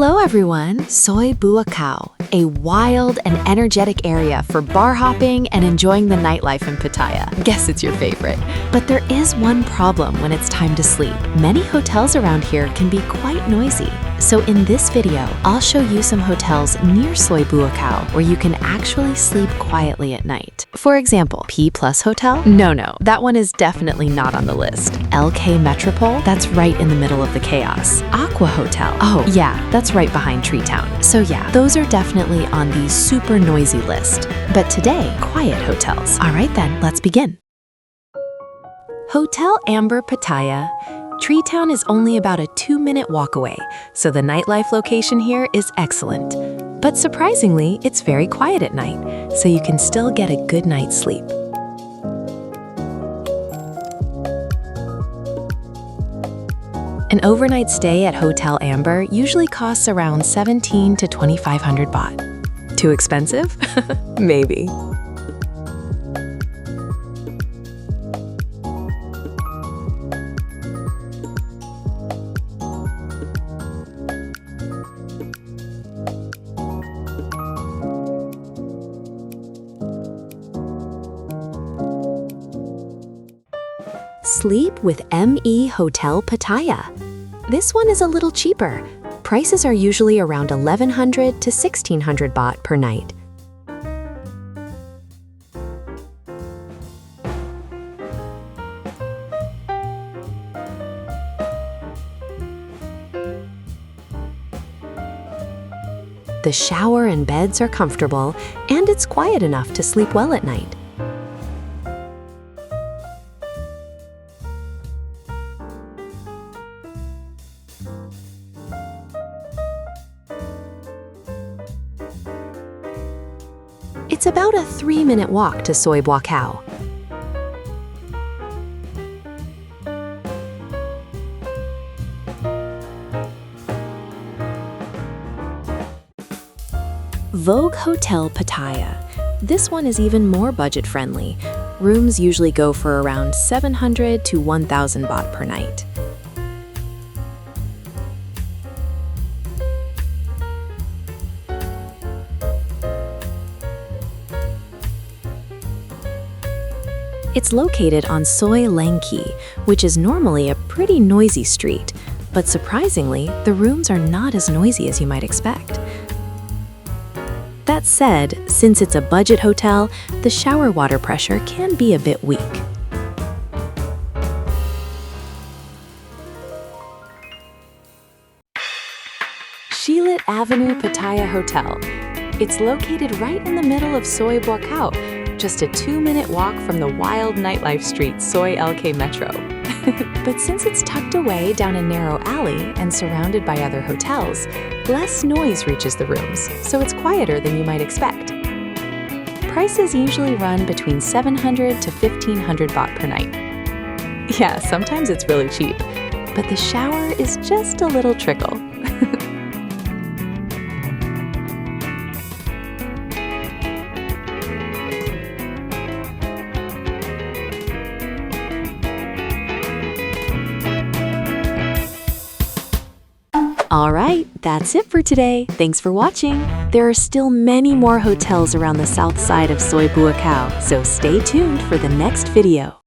Hello everyone, Soi Buakhao, a wild and energetic area for bar hopping and enjoying the nightlife in Pattaya. Guess it's your favorite. But there is one problem when it's time to sleep. Many hotels around here can be quite noisy. So in this video, I'll show you some hotels near Soi Buakhao where you can actually sleep quietly at night. For example, P Plus Hotel? No, that one is definitely not on the list. LK Metropole? That's right in the middle of the chaos. Aqua Hotel? Oh, yeah, that's right behind Tree Town. So yeah, those are definitely on the super noisy list. But today, quiet hotels. All right then, let's begin. Hotel Amber Pattaya. Tree Town is only about a 2-minute walk away, so the nightlife location here is excellent. But surprisingly, it's very quiet at night, so you can still get a good night's sleep. An overnight stay at Hotel Amber usually costs around 17 to 2,500 baht. Too expensive? Maybe. Sleep with ME Hotel Pattaya. This one is a little cheaper. Prices are usually around 1,100 to 1,600 baht per night. The shower and beds are comfortable, and it's quiet enough to sleep well at night. It's about a 3-minute walk to Soi Buakhao. Vogue Hotel Pattaya. This one is even more budget-friendly. Rooms usually go for around 700 to 1,000 baht per night. It's located on Soi Langki, which is normally a pretty noisy street, but surprisingly, the rooms are not as noisy as you might expect. That said, since it's a budget hotel, the shower water pressure can be a bit weak. Shilit Avenue Pattaya Hotel. It's located right in the middle of Soi Buakhao, just a 2-minute walk from the wild nightlife street Soi LK Metro. But since it's tucked away down a narrow alley and surrounded by other hotels, less noise reaches the rooms, so it's quieter than you might expect. Prices usually run between 700 to 1,500 baht per night. Yeah, sometimes it's really cheap, but the shower is just a little trickle. Alright, that's it for today. Thanks for watching. There are still many more hotels around the south side of Soi Buakhao, so stay tuned for the next video.